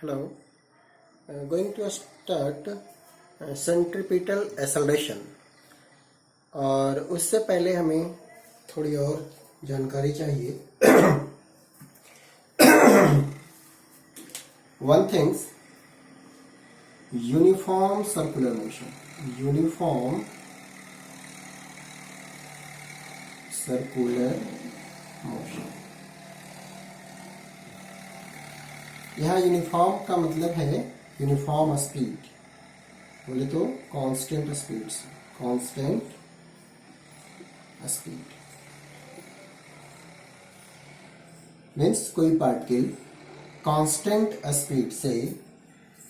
Hello, going to start centripetal acceleration. और उससे पहले हमें थोड़ी और जानकारी चाहिए। One things, uniform circular motion, uniform circular motion. यहाँ यूनिफॉर्म का मतलब है यूनिफॉर्म स्पीड, बोले तो constant speed, constant speed means कोई पार्टिकल कांस्टेंट स्पीड से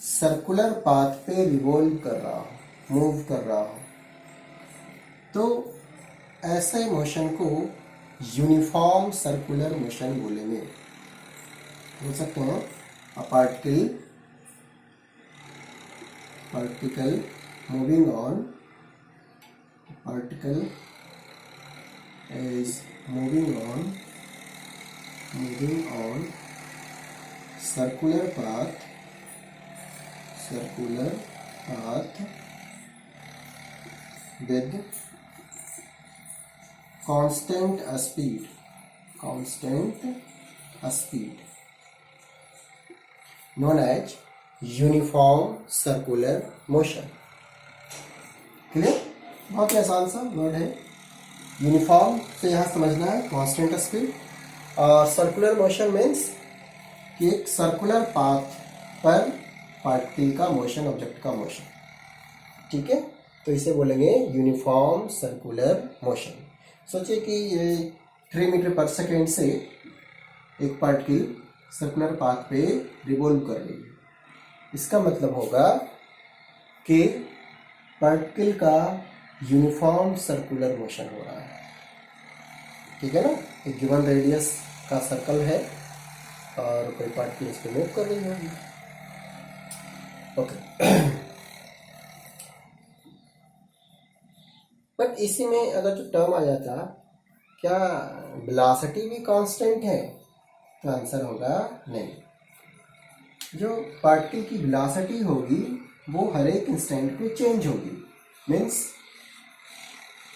सर्कुलर पाथ पे रिवॉल्व कर रहा हो, मूव कर रहा हो, तो ऐसे मोशन को यूनिफॉर्म सर्कुलर मोशन बोलेंगे। बोल सकते हैं a particle moving on, particle is moving on circular path with constant speed known as uniform circular motion. Clear? बहुत ही आसान सा वर्ड है। यूनिफॉर्म से यहाँ समझना है कांस्टेंट स्पीड, और सर्कुलर मोशन मीन्स कि एक सर्कुलर पाथ पर पार्टिकल का मोशन, ऑब्जेक्ट का मोशन। ठीक है, तो इसे बोलेंगे यूनिफॉर्म सर्कुलर मोशन। सोचिए कि ये 3 मीटर पर सेकेंड से एक पार्टिकल सर्कुलर पाथ पे रिवॉल्व कर रही है। इसका मतलब होगा कि पार्टिकल का यूनिफॉर्म सर्कुलर मोशन हो रहा है। ठीक है ना? एक गिवन रेडियस का सर्कल है और कोई पार्टिकल इस पर मूव कर रही होगी। ओके, बट इसी में अगर जो टर्म आ जाता, क्या वेलोसिटी भी कांस्टेंट है? तो आंसर होगा नहीं। जो पार्टिकल की वेलोसिटी होगी वो हर एक इंस्टेंट पे चेंज होगी। मीन्स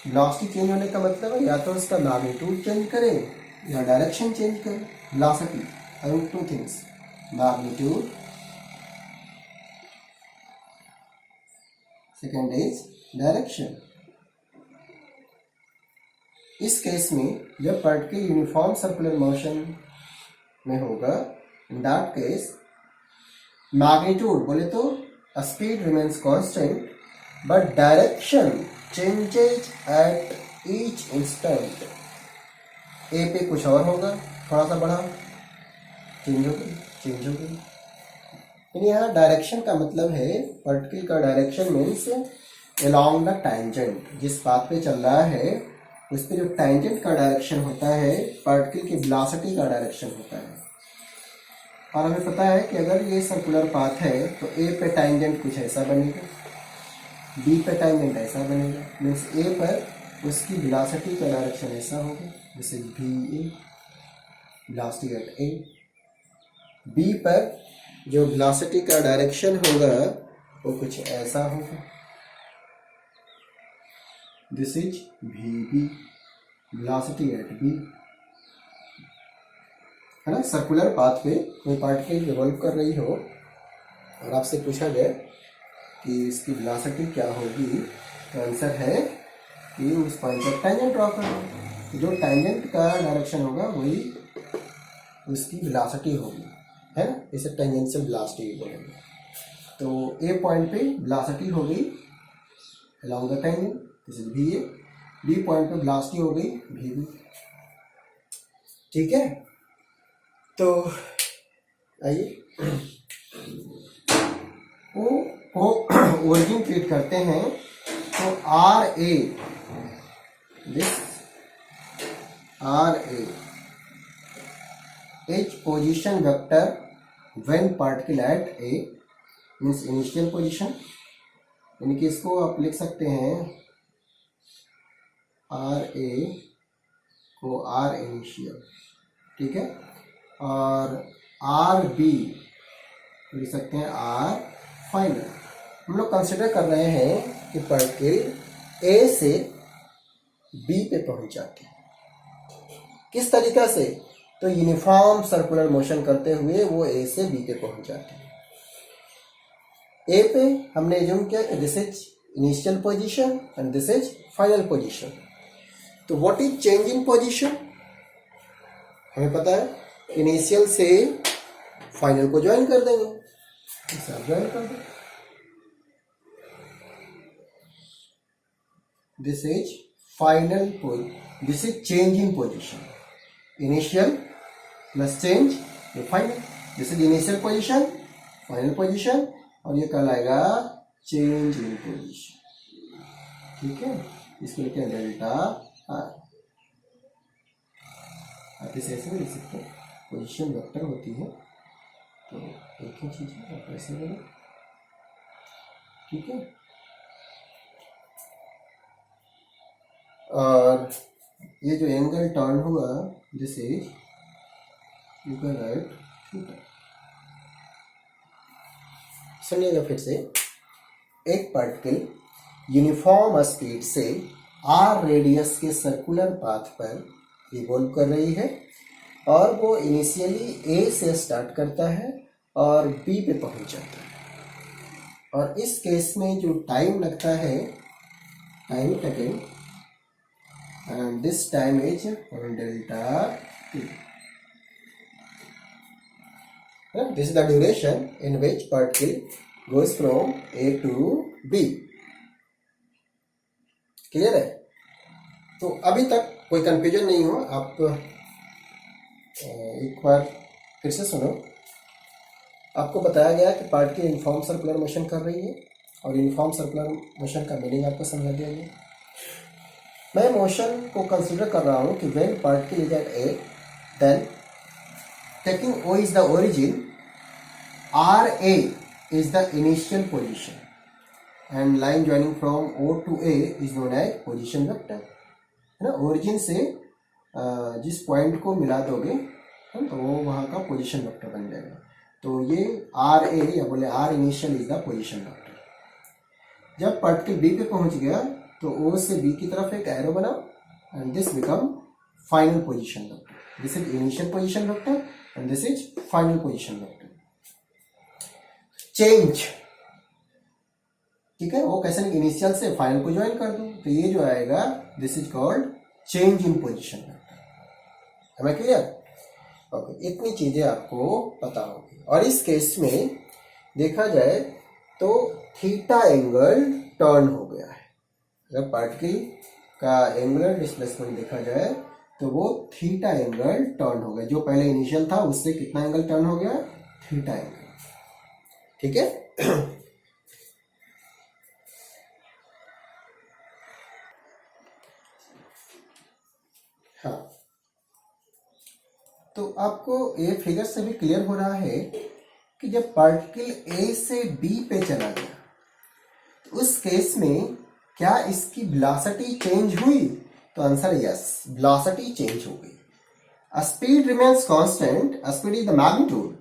वेलोसिटी चेंज होने का मतलब है या तो उसका मैग्नीट्यूड चेंज करे या डायरेक्शन चेंज करे। Velocity, I mean 2 things, magnitude, second is direction. इस केस में जब पार्टिकल यूनिफॉर्म सर्कुलर मोशन में होगा, इन दैट केस मैग्नीट्यूड बोले तो speed remains constant but direction changes at each instant. ए पे कुछ और होगा, थोड़ा सा बढ़ा, चेंज हो गई। यानी यहाँ डायरेक्शन का मतलब है पार्टिकल का direction means along the tangent. जिस पाथ पे चल रहा है उस पे जो टैंजेंट का डायरेक्शन होता है पार्टिकल की वेलोसिटी का डायरेक्शन होता है। और हमें पता है कि अगर ये सर्कुलर पाथ है तो ए पे टैंजेंट कुछ ऐसा बनेगा, बी पे टैंजेंट ऐसा बनेगा। मीन्स ए पर उसकी वेलोसिटी का डायरेक्शन ऐसा होगा, जैसे B A, velocity at A. B पर जो वेलोसिटी का डायरेक्शन होगा वो कुछ ऐसा होगा, this is V B, velocity at B. है ना? सर्कुलर पाथ पे कोई पार्टिकल रिवॉल्व कर रही हो और आपसे पूछा जाए कि इसकी वेलोसिटी क्या होगी, तो आंसर है कि उस पॉइंट पर टैंजेंट ड्रॉ करना। जो टैंजेंट का डायरेक्शन होगा वही उसकी वेलोसिटी होगी, है ना? इसे टेंजेंशियल वेलोसिटी बोलेंगे। तो ए पॉइंट पे वेलोसिटी हो गई along the tangent, this is V A. B point पे वेलोसिटी हो गई वी बी। ठीक है, तो आइए वो ओरिजिन ट्रीट करते हैं। तो R A, this R A is position vector when particle at A, means initial position. यानी कि इसको आप लिख सकते हैं आर ए को आर इनिशियल। ठीक है, और आर बी तो लिख सकते हैं आर फाइनल। हम लोग कंसिडर कर रहे हैं कि पार्टिकल ए से बी पे पहुंच जाती है। किस तरीका से? तो यूनिफॉर्म सर्कुलर मोशन करते हुए वो ए से बी पे पहुंच जाती है। ए पे हमने एज्यूम किया कि this is initial position and this is final position. तो what is change in position? हमें पता है इनिशियल से फाइनल को ज्वाइन कर देंगे, इसे आप ज्वाइन कर दो। This is final this is change in position, initial plus change ये final. This is initial position, final position, और ये कहलाएगा चेंज इन पोजीशन। ठीक है, इसको लिखते हैं डेल्टा आर। आप इसे ऐसे भी लिख सकते हैं, पोजीशन वेक्टर होती है तो एक ही चीज है, आप ऐसे बोलो। ठीक है, और ये जो एंगल टर्न हुआ this is you can write theta. सुनिएगा फिर से, एक पार्टिकल यूनिफॉर्म स्पीड से आर रेडियस के सर्कुलर पाथ पर रिवॉल्व कर रही है और वो इनिशियली ए से स्टार्ट करता है और बी पे पहुंच जाता है। और इस केस में जो टाइम लगता है, time taken, and this time is delta t. This is the duration in which particle goes from A to B. Clear है? तो अभी तक कोई कंफ्यूजन नहीं हो। आप एक बार फिर से सुनो। आपको बताया गया कि पार्टिकल यूनिफॉर्म सर्कुलर मोशन कर रही है और यूनिफॉर्म सर्कुलर मोशन का मीनिंग आपको समझा दिया गया। मैं मोशन को कंसिडर कर रहा हूँ कि when particle is at A, then taking O is the origin, R A is the initial position and line joining from O to A is known as position vector. है ना, origin से जिस point को मिला दोगे तो वो वहाँ का पोजीशन वेक्टर बन जाएगा। तो ये आर ए या बोले R initial is the position vector. जब पार्टिकल बी पे पहुँच गया तो ओ से बी की तरफ एक एरो बनाओ and this become final position vector. This is initial position vector and this is final position vector. Change, ठीक है, वो कैसे इनिशियल से फाइनल को ज्वाइन कर दूं तो ये जो आएगा this is called change in position vector. हमें क्लियर? ओके, इतनी चीजें आपको पता होगी। और इस केस में देखा जाए तो थीटा एंगल टर्न हो गया है। अगर पार्टिकल का एंगुलर डिस्प्लेसमेंट देखा जाए तो वो थीटा एंगल टर्न हो गया। जो पहले इनिशियल था उससे कितना एंगल टर्न हो गया? Theta angle. ठीक है, हाँ, तो आपको ये फिगर से भी क्लियर हो रहा है कि जब पार्टिकल ए से बी पे चला गया तो उस केस में क्या इसकी वेलोसिटी चेंज हुई? तो आंसर यस, वेलोसिटी चेंज हो गई। Speed remains constant, speed is the magnitude,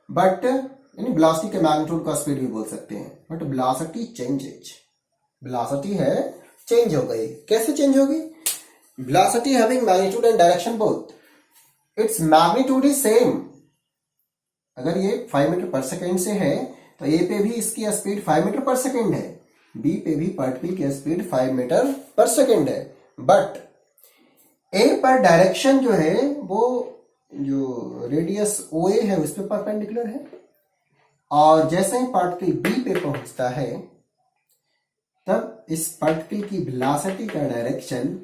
but यानी वेलोसिटी के मैग्नीट्यूड का स्पीड भी बोल सकते हैं, बट वेलोसिटी चेंजेज, वेलोसिटी है चेंज हो गई। कैसे चेंज होगी? Velocity having magnitude and direction both, its magnitude is same. अगर ये 5 मीटर पर सेकेंड से है तो ए पे भी इसकी स्पीड 5 मीटर पर सेकेंड है, बी पे भी पार्टिकल की स्पीड 5 मीटर पर सेकेंड है, बट ए पर डायरेक्शन जो है वो जो रेडियस ओ ए है उस पर परपेंडिकुलर है। और जैसे ही पार्टिकल बी पे पहुंचता है तब इस पार्टिकल की वेलोसिटी का डायरेक्शन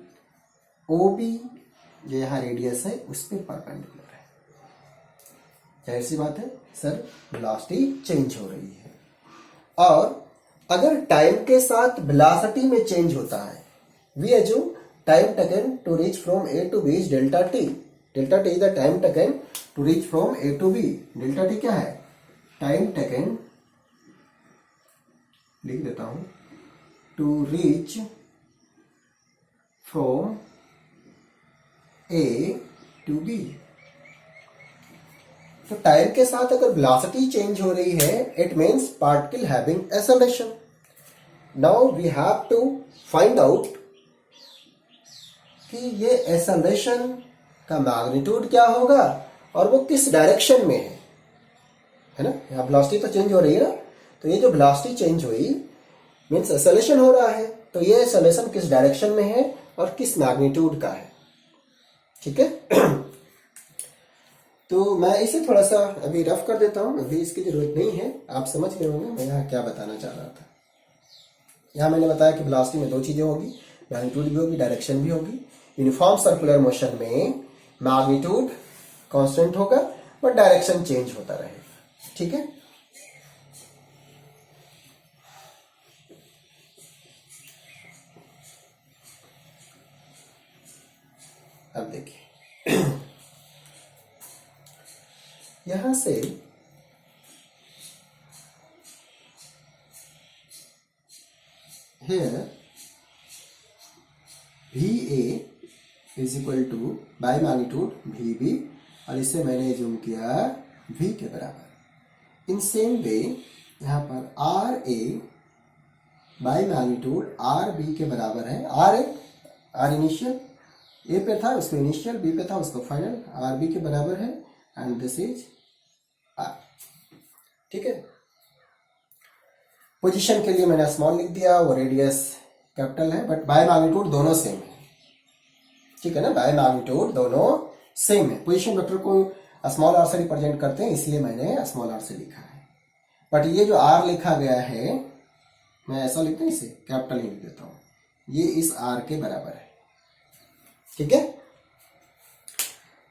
ओ बी जो यहाँ रेडियस है उस पर परपेंडिकुलर है। जाहिर सी बात है सर, वेलोसिटी चेंज हो रही है। और अगर टाइम के साथ वेलोसिटी में चेंज होता है, we assume time taken to reach from A to B is delta T. Delta T is the time taken to reach from A to B. Delta T क्या है? टाइम टेकन, लिख देता हूं, to reach from A to B. तो time के साथ अगर velocity change हो रही है, it means particle having acceleration. Now we have to find out कि ये एक्सेलरेशन का मैग्नीट्यूड क्या होगा और वो किस डायरेक्शन में है ना. यहाँ वेलोसिटी तो चेंज हो रही है ना, तो ये जो वेलोसिटी चेंज हुई मीन्स एक्सेलरेशन हो रहा है, तो ये एक्सेलरेशन किस डायरेक्शन में है और किस मैग्नीट्यूड का है. ठीक है. तो मैं इसे थोड़ा सा अभी रफ कर देता हूं, अभी इसकी जरूरत नहीं है, आप समझ गए होंगे मैं यहाँ क्या बताना चाह रहा था. यहाँ मैंने बताया कि वेलोसिटी में दो चीजें होगी, मैग्नीट्यूड भी होगी, डायरेक्शन भी होगी. यूनिफॉर्म सर्कुलर मोशन में मैग्नीट्यूड कांस्टेंट होगा बट डायरेक्शन चेंज होता रहेगा. ठीक है. अब देखिए यहां से here VA is equal to by magnitude VB और इसे मैंने जूम किया V के बराबर. इन सेम वे यहाँ पर RA बाय मैग्नीट्यूड RB के बराबर है. R इनिशियल ए पे था उसको इनिशियल, बी पे था उसको फाइनल, RB के बराबर है एंड दिस इज R. ठीक है. पोजीशन के लिए मैंने स्मॉल लिख दिया, वो रेडियस कैपिटल है, बट बाय मैग्नीट्यूड दोनों सेम है. ठीक है ना, बाय मैग्नीट्यूड दोनों सेम है. पोजीशन वेक्टर को स्मॉल आर से रिप्रेजेंट करते हैं, इसलिए मैंने स्मॉल आर से लिखा है. बट ये जो आर लिखा गया है मैं ऐसा लिखता हूं, इसे कैपिटल ही लिख देता हूं, ये इस आर के बराबर है. ठीक है.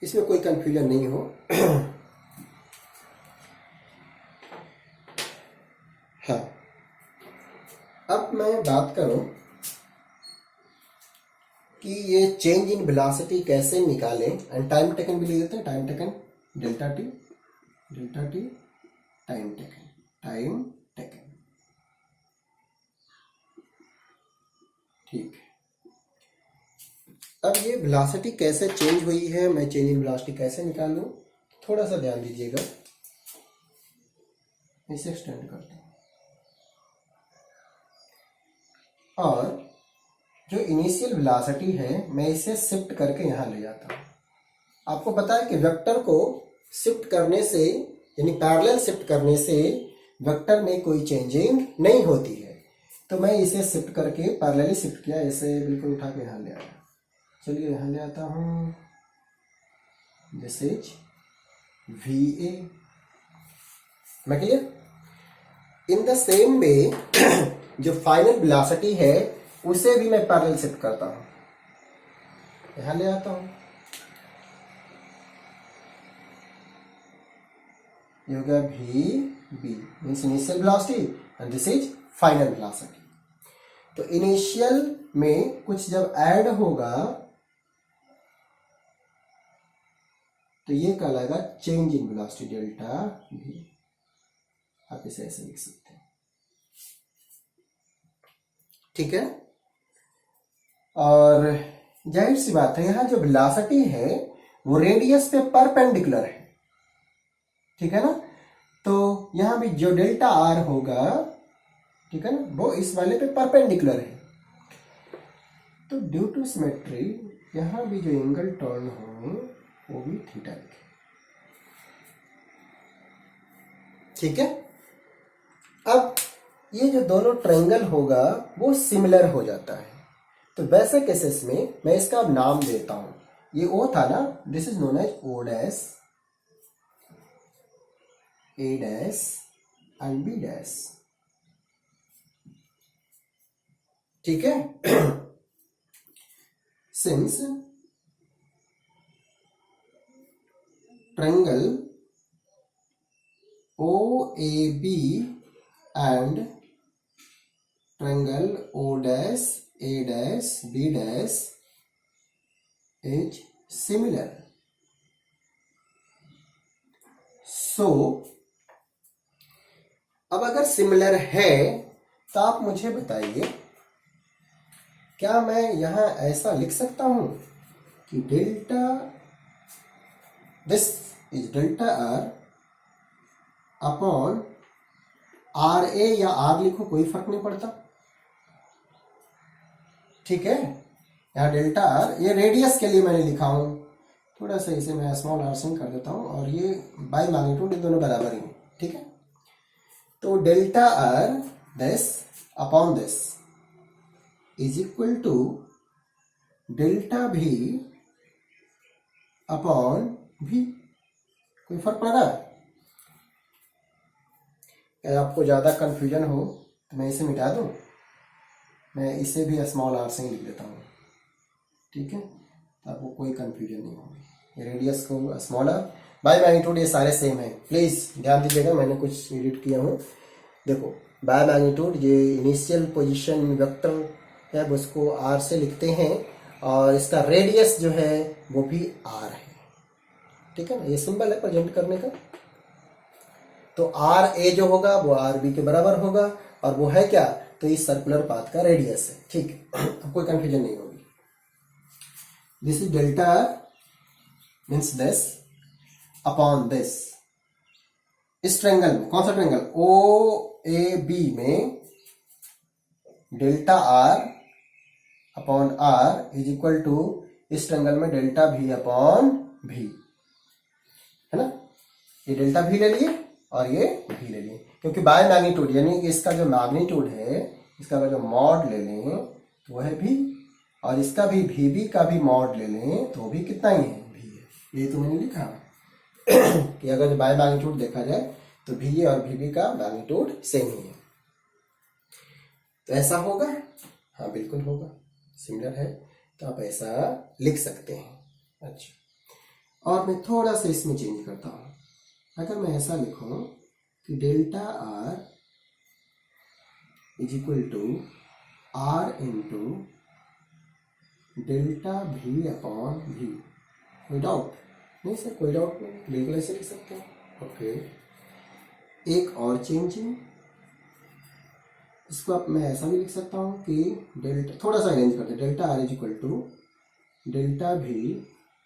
इसमें कोई कंफ्यूजन नहीं हो. हाँ, अब मैं बात करूं कि ये चेंज इन वेलोसिटी कैसे निकालें, एंड टाइम टेकन भी ले लेते हैं. Time taken delta T time taken. ठीक है. अब ये वेलोसिटी कैसे चेंज हुई है, मैं चेंज इन वेलोसिटी कैसे निकालूं, थोड़ा सा ध्यान दीजिएगा. इसे एक्सटेंड करता हूं और जो इनिशियल वेलोसिटी है मैं इसे शिफ्ट करके यहां ले जाता हूं. आपको पता है कि वेक्टर को शिफ्ट करने से यानी पैरेलल शिफ्ट करने से वेक्टर में कोई चेंजिंग नहीं होती है. तो मैं इसे शिफ्ट करके पैरेलली शिफ्ट किया, इसे बिल्कुल उठा के यहां ले आया. चलिए यहां ले आता हूं. This is VA. मैं clear. In the same way जो फाइनल वेलोसिटी है उसे भी मैं पैरेलल शिफ्ट करता हूं, यहां ले आता हूं. ये हो गया VB means initial velocity and this is final velocity. तो इनिशियल में कुछ जब ऐड होगा तो ये कहलाएगा change in velocity delta V. आप इसे ऐसे लिख सकते हैं. ठीक है. और जाहिर सी बात है यहां जो वेलोसिटी है वो रेडियस पे परपेंडिकुलर है. ठीक है ना. तो यहां भी जो डेल्टा R होगा, ठीक है ना, वो इस वाले पे परपेंडिकुलर है. तो ड्यू टू सिमेट्री यहां भी जो एंगल टर्न हो वो भी थीटा लिखे. ठीक है. अब ये जो दोनों ट्रायंगल होगा वो सिमिलर हो जाता है. तो वैसे केसेस में मैं इसका अब नाम देता हूं. ये O था ना, this is known as O dash, A dash and B dash. ठीक है. Since triangle OAB and triangle O dash A dash B dash is similar. So अब अगर सिमिलर है तो आप मुझे बताइए, क्या मैं यहां ऐसा लिख सकता हूं कि delta this is delta R upon r ए या आर लिखो, कोई फर्क नहीं पड़ता, ठीक है। यहाँ डेल्टा आर, ये रेडियस के लिए मैंने लिखा हूं, थोड़ा सा इसे मैं स्मॉल आर से कर देता हूं, और ये बाय मैग्नीट्यूड, ये दोनों बराबर ही हैं, ठीक है। तो delta R this upon this is equal to delta V upon V. कोई फर्क पड़ रहा है? अगर आपको ज़्यादा कन्फ्यूजन हो तो मैं इसे मिटा दूँ, मैं इसे भी स्मॉल आर से ही लिख देता हूँ, ठीक है, तो आपको कोई कन्फ्यूजन नहीं होगी। रेडियस को स्मॉल आर, बाय मैग्नीट्यूड ये सारे सेम है, प्लीज़ ध्यान दीजिएगा, मैंने कुछ एडिट किया हूँ। देखो बाय मैग्नीट्यूड ये इनिशियल पोजीशन वेक्टर है, उसको आर से लिखते हैं, और इसका रेडियस जो है वो भी आर है, ठीक है ना, ये सिंबल है प्रेजेंट करने का। तो आर ए जो होगा वो आर बी के बराबर होगा, और वो है क्या, तो इस सर्कुलर पाथ का रेडियस है, ठीक है। अब कोई कंफ्यूजन नहीं होगी। This is delta R means this upon this. इस ट्रायंगल में, कौन सा ट्रायंगल, ओ ए बी में delta R upon are is equal to, इस ट्रायंगल में डेल्टा भी अपॉन भी, है ना। ये डेल्टा भी ले लिए और ये भी ले लिए, क्योंकि बाय मैग्नीट्यूड यानी कि इसका जो मैग्नीट्यूड है, इसका अगर जो मॉड ले लें तो वह है भी, और इसका भी का भी मॉड ले लें तो भी कितना ही है, भी है। ये तो मैंने लिखा कि अगर बाय मैग्नीट्यूड देखा जाए तो भी और भी का मैग्नीट्यूड सेम ही है। तो ऐसा होगा, हाँ बिल्कुल होगा, सिमिलर है, तो आप ऐसा लिख सकते हैं। अच्छा, और मैं थोड़ा सा इसमें चेंज करता हूँ। अगर मैं ऐसा लिखूं कि delta R is equal to R into delta V upon V, कोई डाउट नहीं सर? कोई डाउट नहीं, बिल्कुल ऐसे लिख सकते हैं। ओके, एक और चेंजिंग, इसको अब मैं ऐसा भी लिख सकता हूँ कि डेल्टा, थोड़ा सा अरेंज करते हैं, delta R is equal to delta V,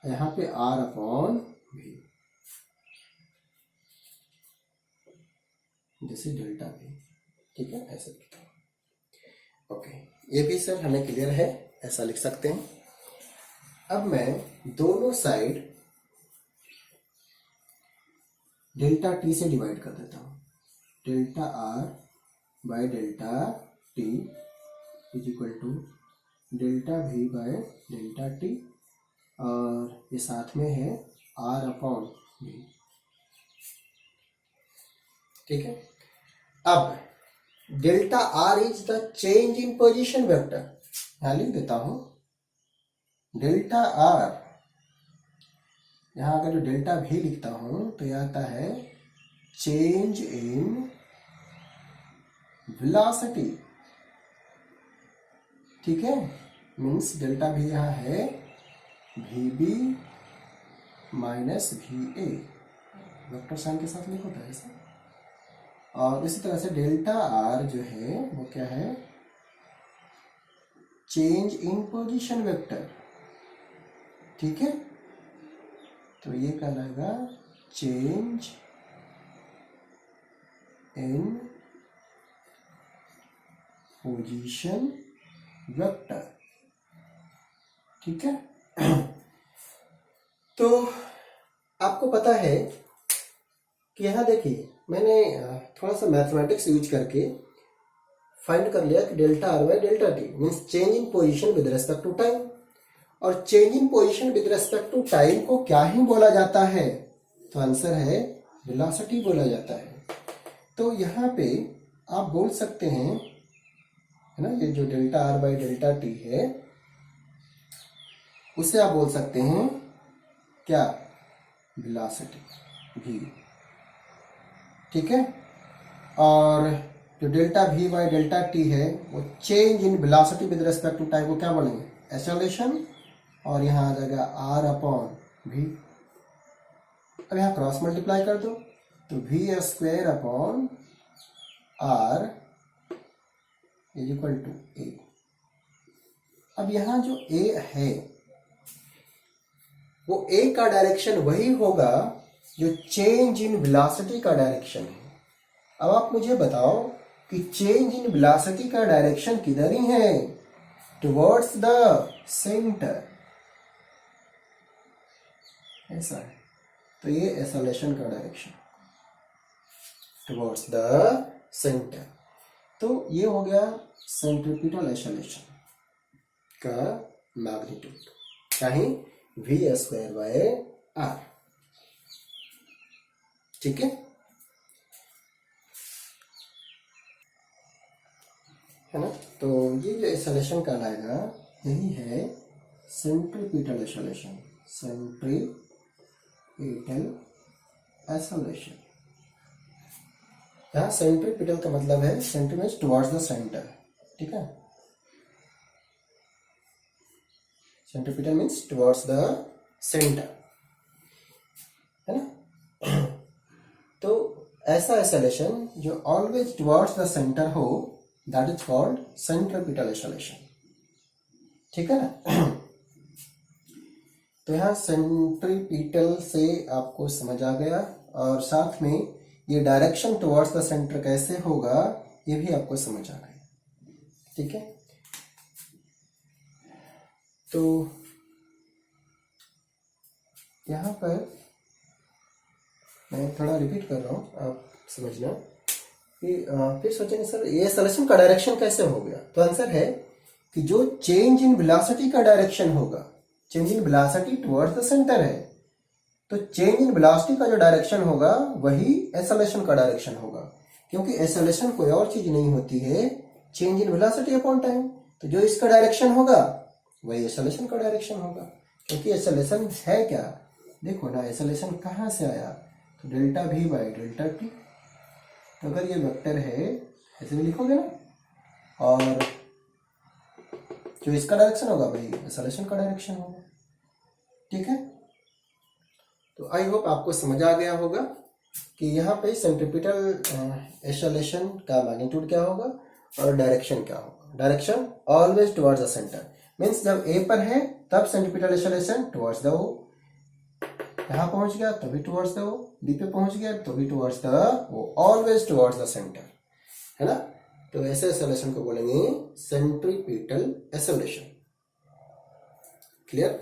यहाँ पे आर अपॉन भी, जैसे डेल्टा भी, ठीक है, ऐसे लिखता हूँ। ओके, ये भी सर हमें क्लियर है, ऐसा लिख सकते हैं। अब मैं दोनों साइड डेल्टा टी से डिवाइड कर देता हूँ। Delta are by delta T is equal to delta V by delta T, और ये साथ में है आर अपॉन भी, ठीक है। अब delta R is the change in position vector, यहां लिख देता हूं डेल्टा आर, यहां अगर जो डेल्टा भी लिखता हूं तो यह आता है चेंज इन वेलोसिटी, ठीक है। मीन्स डेल्टा भी यहां है V B minus V A, vector sign के साथ लिखो था ऐसा। और इसी तरह से डेल्टा आर जो है वो क्या है, चेंज इन पोजीशन वेक्टर, ठीक है। तो ये कहलाएगा चेंज इन पोजीशन वेक्टर, ठीक है। तो आपको पता है कि यहां देखिए, मैंने थोड़ा सा मैथमेटिक्स यूज करके फाइंड कर लिया कि delta are by delta t means change in position with respect to time, और change in position with respect to time को क्या ही बोला जाता है, तो आंसर है वेलोसिटी बोला जाता है। तो यहाँ पे आप बोल सकते हैं, है ना, ये जो delta R by delta T है उसे आप बोल सकते हैं क्या, वेलोसिटी भी, ठीक है। और जो delta V by delta T है वो change in velocity with respect to time को क्या बोलेंगे, एक्सेलरेशन, और यहाँ आ जाएगा आर अपॉन भी। अब यहाँ क्रॉस मल्टीप्लाई कर दो तो v square upon are is equal to a. अब यहाँ जो ए है वो ए का डायरेक्शन वही होगा जो चेंज इन वेलोसिटी का डायरेक्शन है, अब आप मुझे बताओ कि चेंज इन वेलोसिटी का डायरेक्शन किधर ही है, टुवर्ड्स द सेंटर, ऐसा है। तो ये एक्सेलरेशन का डायरेक्शन टुवर्ड्स द सेंटर। तो ये हो गया सेंट्रीपिटल एक्सेलरेशन का मैग्नीट्यूड, चाहे v²/r, ठीक है ना। तो ये जो एक्सेलरेशन कहलाएगा यही है सेंट्रीपिटल एक्सेलरेशन, सेंट्रीपिटल एक्सेलरेशन। यहाँ सेंट्रीपिटल का मतलब है centri means towards the centre, ठीक है, centripetal means towards the centre, है ना। तो ऐसा एक्सेलरेशन जो ऑलवेज टुवर्ड्स द सेंटर हो, that is called centripetal acceleration, ठीक है ना। तो यहाँ सेंट्रीपिटल से आपको समझ आ गया, और साथ में ये डायरेक्शन टुवर्ड्स द सेंटर कैसे होगा ये भी आपको समझ आ गया, ठीक है। तो यहाँ पर मैं थोड़ा रिपीट कर रहा हूँ, आप समझना कि फिर सोचेंगे सर ये एक्सेलरेशन का डायरेक्शन कैसे हो गया। तो आंसर है कि जो चेंज इन वेलोसिटी का डायरेक्शन होगा, change in velocity towards the centre है, तो चेंज इन वेलोसिटी का जो डायरेक्शन होगा वही एक्सेलरेशन का डायरेक्शन होगा, क्योंकि एक्सेलरेशन कोई और चीज नहीं होती है, change in velocity upon time. तो जो इसका डायरेक्शन होगा वही एक्सेलरेशन का डायरेक्शन होगा, क्योंकि एक्सेलरेशन है क्या, देखो ना एक्सेलरेशन कहाँ से आया, तो delta v by delta T. तो अगर ये वेक्टर है ऐसे भी लिखोगे ना, और जो इसका डायरेक्शन होगा वही एक्सेलरेशन का डायरेक्शन होगा, ठीक है। तो आई होप आपको समझ आ गया होगा कि यहाँ पे सेंट्रीपिटल एक्सेलरेशन का मैग्नीट्यूड क्या होगा और डायरेक्शन क्या होगा। Direction always towards the centre, means जब ए पर है तब सेंट्रीपिटल एक्सेलरेशन टुवर्ड्स द ओ, यहाँ पहुंच गया तो भी टुवर्ड्स द ओ, बी पे पहुंच गया तो भी towards the O, always towards the centre, है ना। तो ऐसे एक्सेलरेशन को बोलेंगे सेंट्रीपिटल एक्सेलरेशन। क्लियर?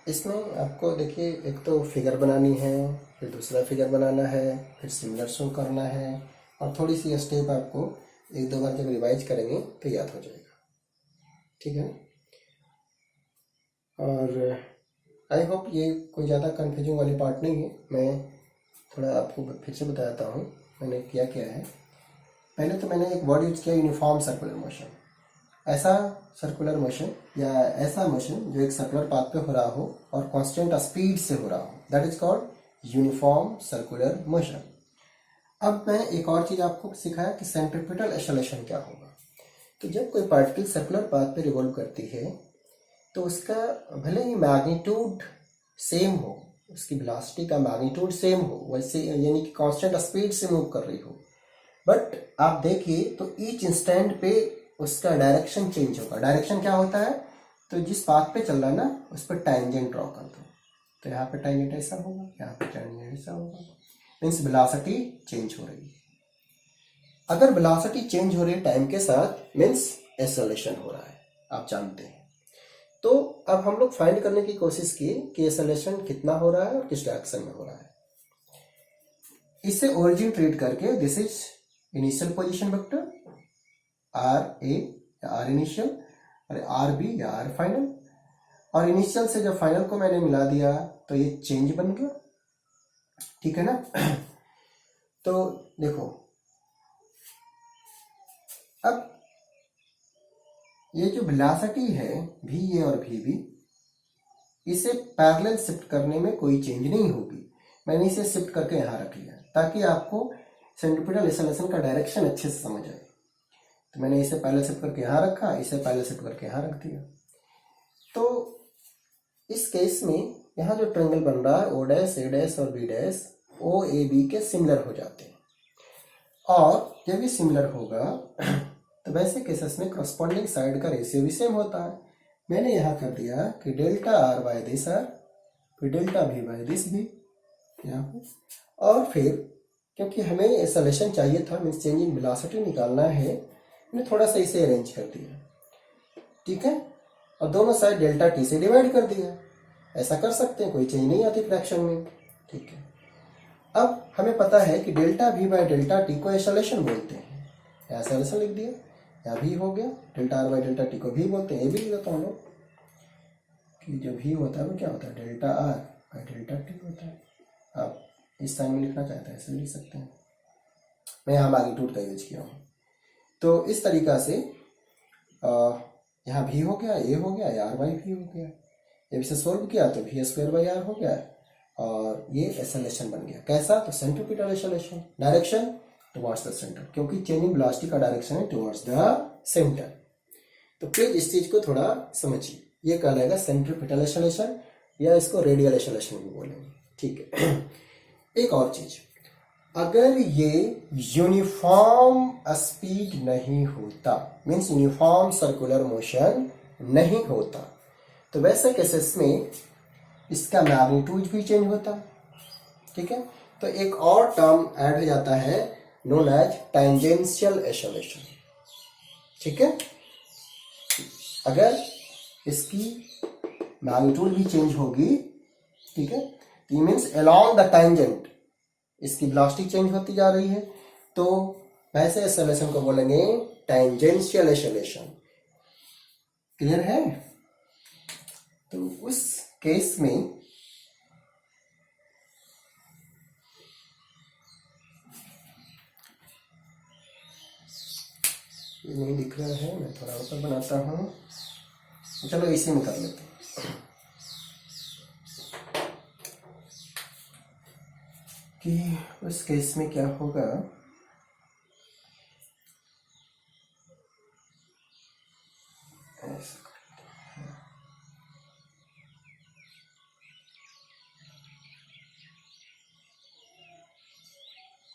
इसमें आपको देखिए एक तो फिगर बनानी है, फिर दूसरा फिगर बनाना है, फिर सिमिलर शो करना है, और थोड़ी सी स्टेप आपको एक दो बार जब रिवाइज करेंगे तो याद हो जाएगा, ठीक है। और आई होप ये कोई ज़्यादा कन्फ्यूजिंग वाली पार्ट नहीं है। मैं थोड़ा आपको फिर से बताता हूँ मैंने क्या किया है। पहले तो मैंने एक वर्ड यूज किया यूनिफॉर्म सर्कुलर मोशन, ऐसा सर्कुलर मोशन या ऐसा मोशन जो एक सर्कुलर पाथ पे हो रहा हो और कांस्टेंट स्पीड से हो रहा हो, that is called uniform circular motion. अब मैं एक और चीज आपको सिखाया कि सेंट्रीपिटल एक्सेलरेशन क्या होगा। तो जब कोई पार्टिकल सर्कुलर पाथ पे रिवॉल्व करती है तो उसका भले ही मैग्नीट्यूड सेम हो, उसकी वेलोसिटी का मैग्नीट्यूड सेम हो, वैसे यानी कि कांस्टेंट स्पीड से मूव कर रही हो, बट आप देखिए तो ईच इंस्टेंट पे उसका डायरेक्शन चेंज होगा। डायरेक्शन क्या होता है, तो जिस पाथ पे चल रहा है ना उस पर टैंजेंट ड्रॉ कर दो, तो यहाँ पे टैंजेंट ऐसा होगा, यहाँ पे टैंजेंट ऐसा होगा, मीन्स वेलोसिटी चेंज हो रही है। अगर वेलोसिटी चेंज हो रही है टाइम के साथ, मीन्स एक्सेलरेशन हो रहा है, आप जानते हैं। तो अब हम लोग फाइंड करने की कोशिश की कि एक्सेलरेशन कितना हो रहा है और किस डायरेक्शन में हो रहा है। इसे ओरिजिन ट्रीट करके this is initial position vector r ए या आर इनिशियल और आर बी या आर फाइनल, और इनिशियल से जब फाइनल को मैंने मिला दिया तो ये चेंज बन गया, ठीक है ना। तो देखो अब ये जो वेलोसिटी है वी ए और वी बी, इसे पैरेलल शिफ्ट करने में कोई चेंज नहीं होगी। मैंने इसे शिफ्ट करके यहाँ रख लिया ताकि आपको सेंट्रीपिटल एक्सेलरेशन का डायरेक्शन अच्छे से समझ आए। तो मैंने इसे पैरेलल शिफ्ट करके यहाँ रखा, इसे पैरेलल शिफ्ट करके यहाँ रख दिया। तो इस केस में यहाँ जो ट्रायंगल बन रहा है ओ डैश ए डैश और B dash O A B के सिमिलर हो जाते हैं, और जब ये सिमिलर होगा तो वैसे केसेस में करस्पॉन्डिंग साइड का रेशियो भी सेम होता है। मैंने यहाँ कर दिया कि delta are by this R, फिर delta V by this V यहाँ पे, और फिर क्योंकि हमें एक्सेलरेशन चाहिए था, मीन्स चेंज इन वेलोसिटी निकालना है, मैंने थोड़ा सा इसे अरेंज कर दिया, ठीक है, और दोनों साइड डेल्टा टी से डिवाइड कर दिया। ऐसा कर सकते हैं, कोई चेंज नहीं आती फ्रैक्शन में, ठीक है। अब हमें पता है कि delta we bye delta T को एक्सेलरेशन बोलते हैं, एक्सेलरेशन लिख दिया, यहाँ भी हो गया, delta R by delta T को भी बोलते हैं, ये भी लिख देता हूँ लोग कि जो भी होता है वो क्या होता है, delta R by delta T होता है। आप इस साइन में लिखना चाहते हैं ऐसे लिख सकते हैं, मैं यहाँ मैग्नीट्यूड का यूज किया हूँ। तो इस तरीका से यहाँ भी हो गया, ए हो गया, आर बाई भी हो गया, जब इसे सोल्व किया तो भी स्क्वायर बाई आर हो गया, और ये एक्सेलरेशन बन गया। कैसा, तो centripetal acceleration, direction towards the centre, क्योंकि चेंजिंग वेलोसिटी का डायरेक्शन है टुवर्ड्स द सेंटर। तो प्लीज इस चीज को थोड़ा समझिए, ये कहलाएगा सेंट्रीपिटल एक्सेलरेशन, या इसको रेडियल एक्सेलरेशन भी बोलेंगे, ठीक है। एक और चीज, अगर ये यूनिफॉर्म स्पीड नहीं होता, मीन्स यूनिफॉर्म सर्कुलर मोशन नहीं होता, तो वैसे केसेस में इसका मैग्नीट्यूड भी चेंज होता, ठीक है। तो एक और टर्म ऐड हो जाता है नोन एज टेंजेंशियल एक्सेलरेशन, ठीक है। अगर इसकी मैग्नीट्यूड भी चेंज होगी, ठीक है, तो मीन्स अलोंग द टेंजेंट इसकी वेलोसिटी चेंज होती जा रही है, तो वैसे एक्सेलरेशन को बोलेंगे टेंजेंशियल एक्सेलरेशन। क्लियर है? तो उस केस में ये नहीं दिख रहा है, मैं थोड़ा ऊपर बनाता हूँ, चलो इसी में कर लेते हैं कि उस केस में क्या होगा। ऐसा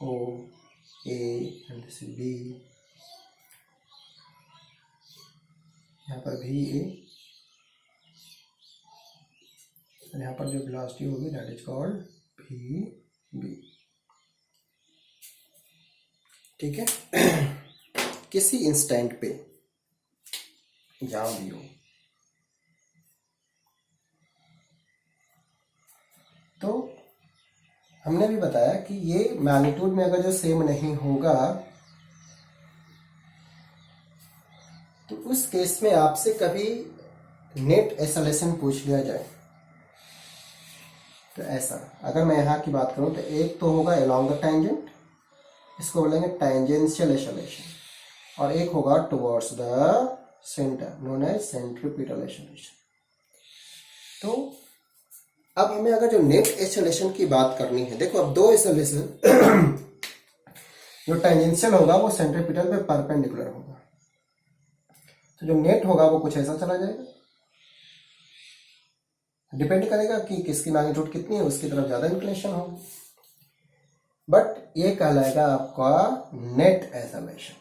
O A and this is B, यहाँ पर भी A, और यहाँ पर जो वेलोसिटी होगी दैट इज कॉल्ड भी B, ठीक है। किसी इंस्टेंट पे जहां भी हो, तो हमने भी बताया कि ये मैग्नीट्यूड में अगर जो सेम नहीं होगा, तो उस केस में आपसे कभी नेट एक्सेलरेशन पूछ लिया जाए, तो ऐसा अगर मैं यहाँ की बात करूँ तो एक तो होगा अलोंग द टेंजेंट, इसको बोलेंगे टेंजेंशियल एक्सेलरेशन, और एक होगा towards the centre known as centripetal acceleration. तो अब हमें अगर जो नेट एक्सेलरेशन की बात करनी है, देखो अब दो एक्सेलरेशन जो टेंजेंशियल होगा वो सेंट्रीपिटल पे परपेंडिकुलर होगा, तो जो नेट होगा वो कुछ ऐसा चला जाएगा, डिपेंड करेगा कि किसकी मैग्नीट्यूड कितनी है, उसकी तरफ ज्यादा इंक्लिनेशन होगी, बट ये कहलाएगा आपका नेट एक्सेलरेशन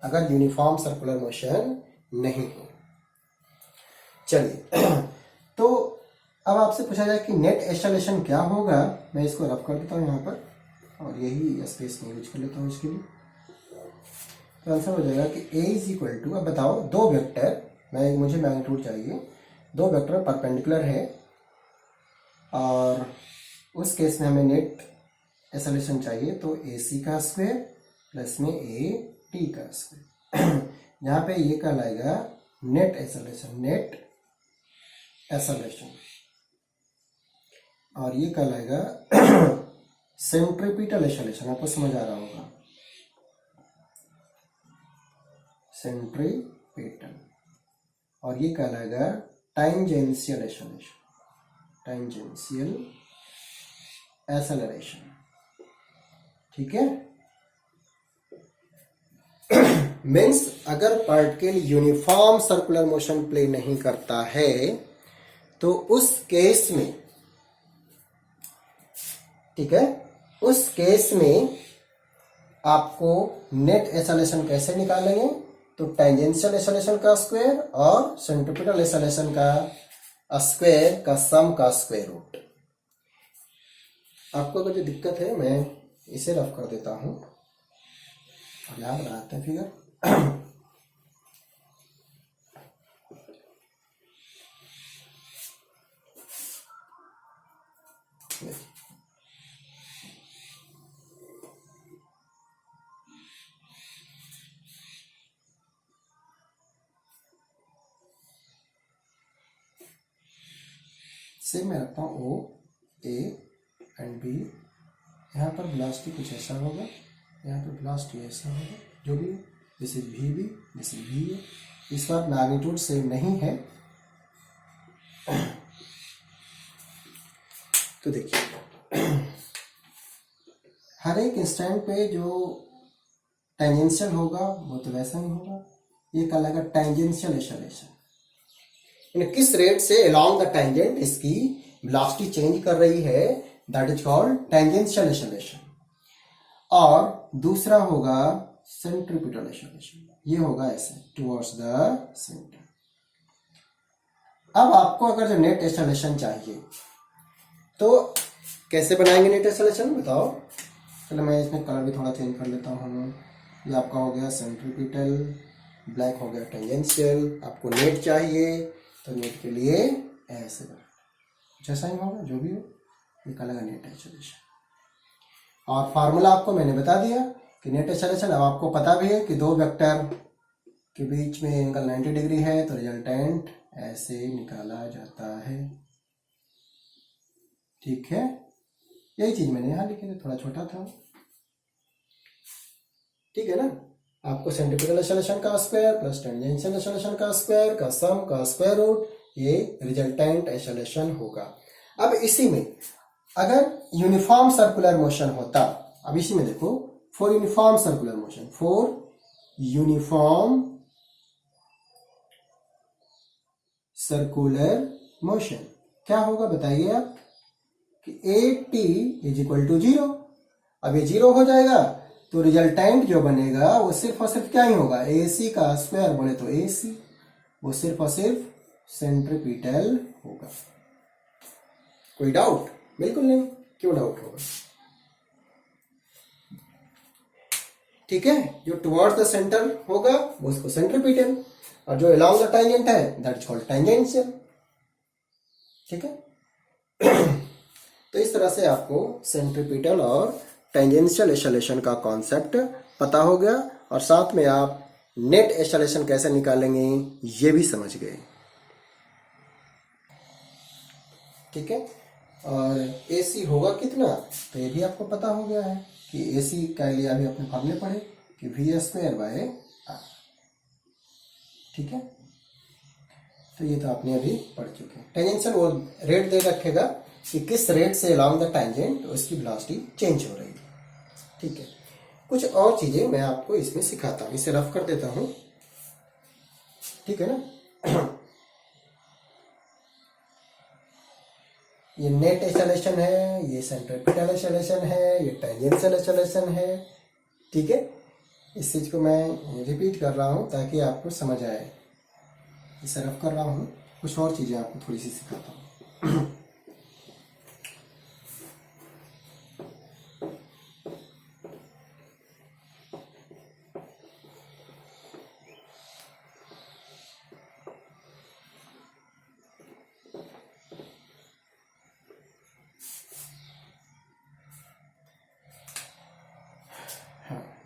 अगर यूनिफॉर्म सर्कुलर मोशन नहीं हो। चलिए, तो अब आपसे पूछा जाए कि नेट एक्सेलरेशन क्या होगा, मैं इसको रफ कर देता हूँ यहाँ पर, और यही स्पेस में यूज कर लेता हूँ इसके लिए। तो आंसर हो जाएगा कि A इज इक्वल टू, अब बताओ दो वेक्टर, मुझे मैग्नीट्यूड चाहिए, दो वेक्टर परपेंडिकुलर है, और उस केस में हमें नेट एक्सेलरेशन चाहिए, तो AC का स्क्वायर प्लस में AT का स्क्वायर, यहाँ पे ये कहलाएगा नेट एक्सेलरेशन, नेट एक्सेलरेशन, और ये कहलाएगा सेंट्रीपिटल एक्सेलरेशन, आपको समझ आ रहा होगा, सेंट्रीपिटल, और ये कहलाएगा टेंजेंशियल एक्सेलरेशन, टेंजेंशियल एक्सेलरेशन, ठीक है। मीन्स अगर particle uniform circular motion play नहीं करता है, तो उस केस में, ठीक है, उस केस में आपको नेट एक्सेलरेशन कैसे निकालेंगे, तो टेंजेंशियल एक्सेलरेशन का स्क्वायर और सेंट्रीपिटल एक्सेलरेशन का स्क्वायर का सम का स्क्वायर रूट। आपको अगर जो दिक्कत है मैं इसे रफ कर देता हूं और यहाँ बनाते हैं फिगर। सेम मैं रखता हूँ ओ ए एंड बी। यहाँ पर वेलोसिटी कुछ ऐसा होगा, यहाँ पर वेलोसिटी ऐसा होगा, जो भी this is V B, this is V A. इस बार मैग्नीट्यूड सेम नहीं है। तो देखिए हर एक इंस्टेंट पे जो टेंजेंशियल होगा वो तो वैसा ही होगा। ये कहलाएगा टेंजेंशियल एक्सेलरेशन। किस रेट से अलोंग द टेंजेंट इसकी वेलोसिटी चेंज कर रही है, that is called tangential acceleration. और दूसरा होगा सेंट्रीपिटल एक्सेलरेशन। ये होगा ऐसे टुवर्ड्स द सेंटर। अब आपको अगर जो नेट एक्सेलरेशन चाहिए तो कैसे बनाएंगे नेट एक्सेलरेशन बताओ। चलो मैं इसमें कलर भी थोड़ा चेंज कर लेता हूँ। ये आपका हो गया सेंट्रीपिटल, ब्लैक हो गया टेंजेंशियल। आपको नेट चाहिए तो नेट के लिए ऐसे जैसा ही होगा, जो भी हो निकालेगा नेट एक्सेलरेशन। और फार्मूला आपको मैंने बता दिया कि नेट एक्सेलरेशन। अब आपको पता भी है कि दो वेक्टर के बीच में एंगल 90 डिग्री है तो रिजल्टेंट ऐसे निकाला जाता है। ठीक है, यही चीज मैंने यहाँ लिखी थी, थोड़ा छोटा था। ठीक है ना। आपको सेंट्रीपिटल एक्सेलरेशन का स्क्वायर प्लस टेंजेंशियल एक्सेलरेशन का स्क्वायर का सम का स्क्वायर रूट, ये रिजल्टेंट एक्सेलरेशन होगा। अब इसी में अगर यूनिफॉर्म सर्कुलर मोशन होता, अब इसी में देखो for uniform circular motion, for uniform circular motion क्या होगा बताइए आप कि A T is equal to 0। अब ये 0 हो जाएगा तो रिजल्टेंट जो बनेगा वो सिर्फ और सिर्फ क्या ही होगा, ए सी का स्क्वायर बोले तो ए सी, वो सिर्फ और सिर्फ सेंट्रीपिटल होगा। कोई डाउट? बिल्कुल नहीं। क्यों डाउट होगा? ठीक है, जो टुवर्ड्स द सेंटर होगा वो उसको सेंट्रीपिटल, और जो अलोंग द टेंजेंट है दैट इज कॉल्ड टेंजेंशियल। ठीक है। तो इस तरह से आपको सेंट्रीपिटल और टेंजेंशियल एक्सेलरेशन का कॉन्सेप्ट पता हो गया, और साथ में आप नेट एक्सेलरेशन कैसे निकालेंगे ये भी समझ गए। ठीक है, और AC होगा कितना तो ये भी आपको पता हो गया है कि AC का लिए अभी अपने फॉर्मूले पढ़े कि V स्क्वायर बाय R। ठीक है, तो ये तो आपने अभी पढ़ चुके हैं। टेंजेंशियल वो रेट दे रखेगा कि किस रेट से अलोंग द टेंजेंट उसकी वेलोसिटी चेंज हो रही है। ठीक है, कुछ और चीजें मैं आपको इसमें सिखाता हूं, इसे रफ कर देता हूं। ठीक है ना। ये नेट एक्सेलरेशन है, ये सेंट्रीपिटल एक्सेलरेशन है, ये टेंजेंशियल एक्सेलरेशन है। ठीक है, इस चीज को मैं रिपीट कर रहा हूं ताकि आपको समझ आए। इसे रफ कर रहा हूं, कुछ और चीजें आपको थोड़ी सी सिखाता हूं।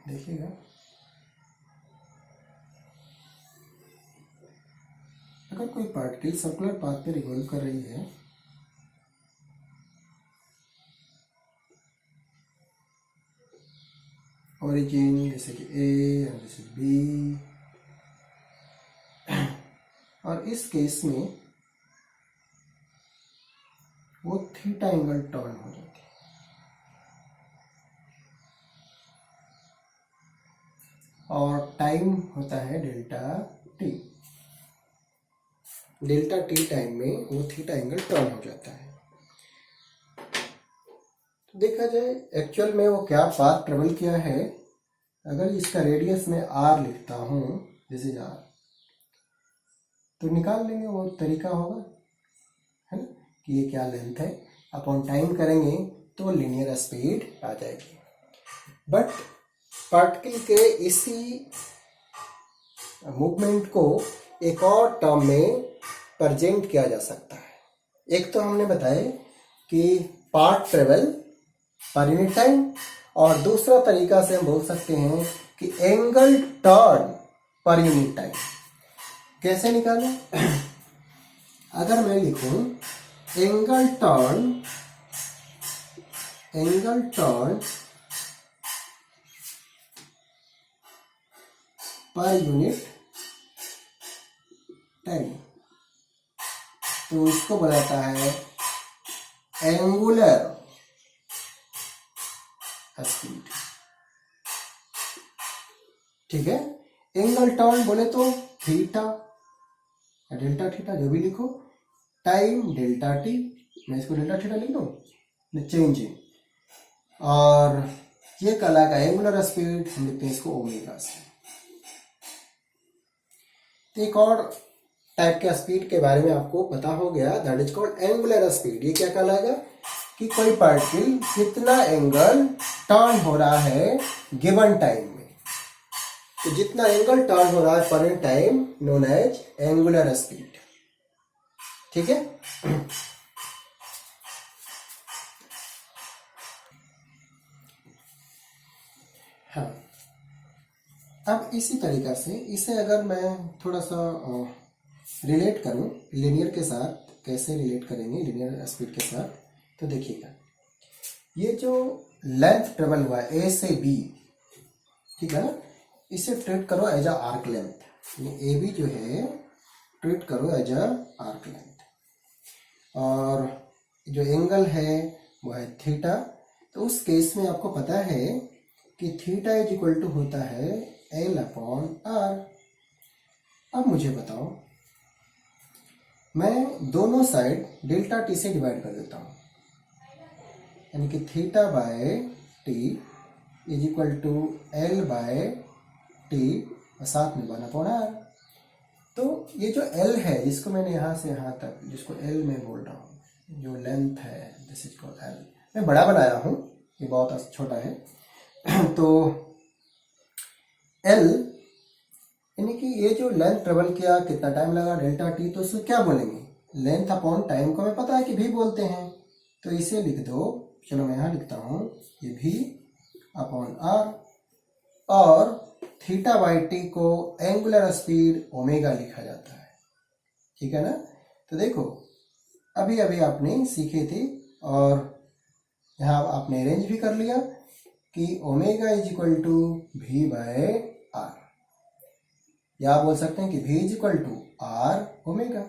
देखिएगा, अगर कोई पार्टिकल सर्कुलर पाथ पे रिवॉल्व कर रही है ओरिजिन जैसे कि ए और जैसे बी, और इस केस में वो थीटा एंगल टर्न हो जाती है, और टाइम होता है delta T. Delta T time में वो थीटा एंगल टर्न हो जाता है। तो देखा जाए एक्चुअल में वो क्या पाथ ट्रेवल किया है। अगर इसका रेडियस मैं आर लिखता हूं दिस इज आर, तो निकाल लेंगे, वो तरीका होगा, है ना, कि ये क्या लेंथ है। अपॉन टाइम करेंगे तो लीनियर स्पीड आ जाएगी। बट पार्टिकल के इसी मूवमेंट को एक और टर्म में प्रेजेंट किया जा सकता है। एक तो हमने बताया कि part travel per unit time, और दूसरा तरीका से हम बोल सकते हैं कि angle turn per unit time. कैसे निकालें? अगर मैं लिखूं angle turn per unit time, तो इसको बताता है एंगुलर स्पीड। ठीक है, एंगल टर्न बोले तो थीटा या डेल्टा थीटा, जो भी लिखो, टाइम डेल्टा टी, मैं इसको डेल्टा थीटा लिख दूं, चेंजिंग, और ये कहलाएगा एंगुलर स्पीड, हम लिखते हैं इसको ओमेगा से। एक और टाइप के स्पीड के बारे में आपको पता हो गया, that is called angular speed. ये क्या कहलाएगा कि कोई पार्टिकल कितना एंगल टर्न हो रहा है गिवन टाइम में, तो जितना एंगल टर्न हो रहा है पर time known as angular speed. ठीक है, हाँ। अब इसी तरीका से इसे अगर मैं थोड़ा सा रिलेट करूं लीनियर के साथ, कैसे रिलेट करेंगे लीनियर स्पीड के साथ, तो देखिएगा, ये जो लेंथ ट्रेवल हुआ है ए से बी, ठीक है ना, इसे ट्रीट करो as a arc length, A B जो है ट्रीट करो एज अ आर्क लेंथ, और जो एंगल है वो है थीटा। तो उस केस में आपको पता है कि थीटा इज इक्वल टू होता है एल अपॉन आर। अब मुझे बताओ, मैं दोनों साइड डेल्टा टी से डिवाइड कर देता हूं, यानी कि theta by T is equal to L by T, साथ में 1/r। तो ये जो एल है, जिसको मैंने यहां से यहां तक, जिसको एल में बोल रहा हूं, जो लेंथ है दिस इज कॉल्ड एल, मैं बड़ा बनाया हूं, ये बहुत छोटा है। तो एल यानी कि ये जो लेंथ ट्रेवल किया, कितना टाइम लगा, डेल्टा टी, तो इसको क्या बोलेंगे, लेंथ अपॉन टाइम को हमें पता है कि भी बोलते हैं, तो इसे लिख दो, चलो मैं यहां लिखता हूं, ये भी अपॉन आर, और थीटा बाई टी को एंगुलर स्पीड ओमेगा लिखा जाता है। ठीक है ना, तो देखो अभी अभी आपने सीखे थे, और यहां आपने अरेंज भी कर लिया कि omega is equal to V by R, या आप बोल सकते हैं कि v is equal to R omega.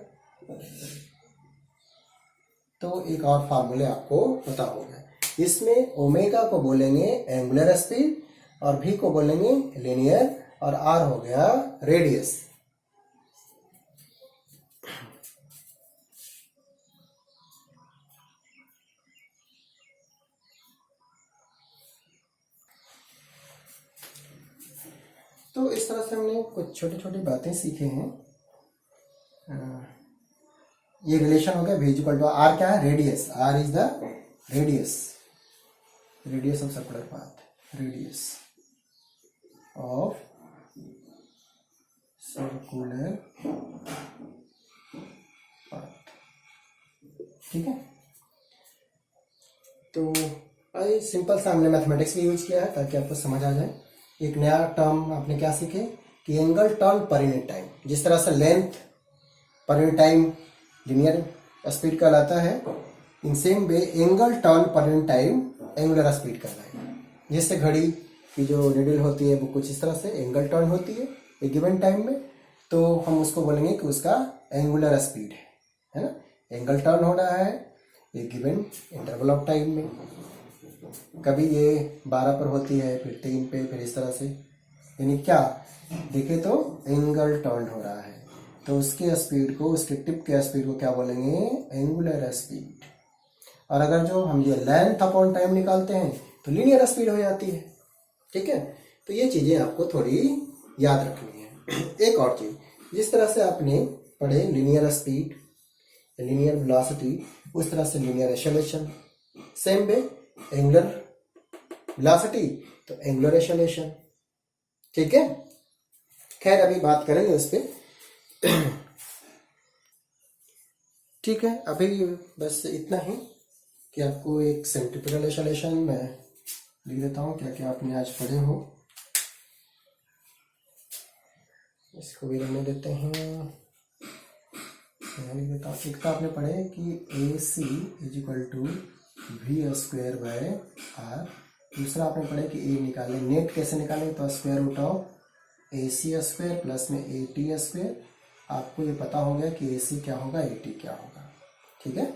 तो एक और फार्मूले आपको पता हो गया, इसमें ओमेगा को बोलेंगे एंगुलर स्पीड, और v को बोलेंगे लीनियर, और r हो गया रेडियस। तो इस तरह से हमने कुछ छोटी छोटी बातें सीखे हैं। ये रिलेशन हो गया v इक्वल टू आर, क्या है, radius, r is the radius of circular path, radius of circular path. ठीक है, तो भाई सिंपल सा हमने मैथमेटिक्स भी यूज किया है ताकि आपको समझ आ जाए। एक नया टर्म आपने क्या सीखे कि angle turn per unit time, जिस तरह से length per unit time linear speed कहलाता है, in same way angle turn per unit time angular speed कहलाएगा। जैसे घड़ी की जो नीडल होती है वो कुछ इस तरह से एंगल टर्न होती है एक गिवन टाइम में, तो हम उसको बोलेंगे कि उसका एंगुलर स्पीड है ना, एंगल टर्न हो रहा है एक गिवन इंटरवल ऑफ टाइम में। कभी ये 12 पर होती है, फिर 3 पे, फिर इस तरह से, यानी क्या देखे तो एंगल टर्न हो रहा है, तो उसके स्पीड को, उसके टिप के स्पीड को क्या बोलेंगे, एंगुलर स्पीड। और अगर जो हम ये लेंथ अपॉन टाइम निकालते हैं तो लीनियर स्पीड हो जाती है। ठीक है, तो ये चीजें आपको थोड़ी याद रखनी है। एक और चीज, जिस तरह से आपने पढ़े लीनियर स्पीड, लीनियर वेलोसिटी, उस तरह से linear acceleration, same way angular velocity तो एंगुलर एक्सेलरेशन। ठीक है, खैर अभी बात करेंगे उस पर। ठीक है, अभी बस इतना ही कि आपको एक सेंट्रीफ्यूगल एक्सेलरेशन में लिख देता हूँ क्या क्या आपने आज पढ़े हो। इसको भी रहने देते हैं, मैं लिख देता हूँ। एक तो आपने पढ़े कि a c is equal to v square by r. दूसरा आपने पढ़े कि ए निकालें, नेट कैसे निकालें, तो square root of A C square plus में ए टी स्क्वायर। आपको ये पता हो गया कि ए सी क्या होगा, ए टी क्या होगा। ठीक है,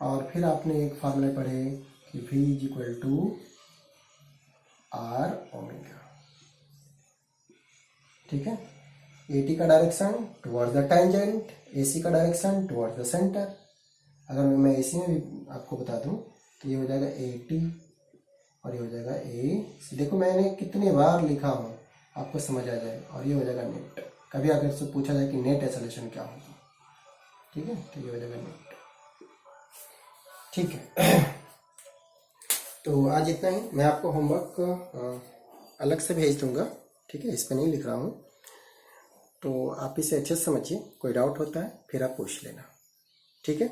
और फिर आपने एक फार्मूले पढ़े कि v is equal to R omega. ठीक है, ए टी का direction towards the tangent, A C का डायरेक्शन टुवर्ड्स द सेंटर। अगर मैं ए सी में भी आपको बता दूं तो ये हो जाएगा ए टी और ये हो जाएगा ए सी। देखो मैंने कितनी बार लिखा हूँ, आपको समझ आ जाए। और ये हो जाएगा नेट। कभी अगर से पूछा जाए कि नेट एक्सेलरेशन क्या होगा, ठीक है, तो ये हो जाएगा नेट। ठीक है, तो आज इतना ही। मैं आपको होमवर्क अलग से भेज दूंगा, ठीक है, इस पर नहीं लिख रहा हूँ। तो आप इसे अच्छे से समझिए, कोई डाउट होता है फिर आप पूछ लेना। ठीक है।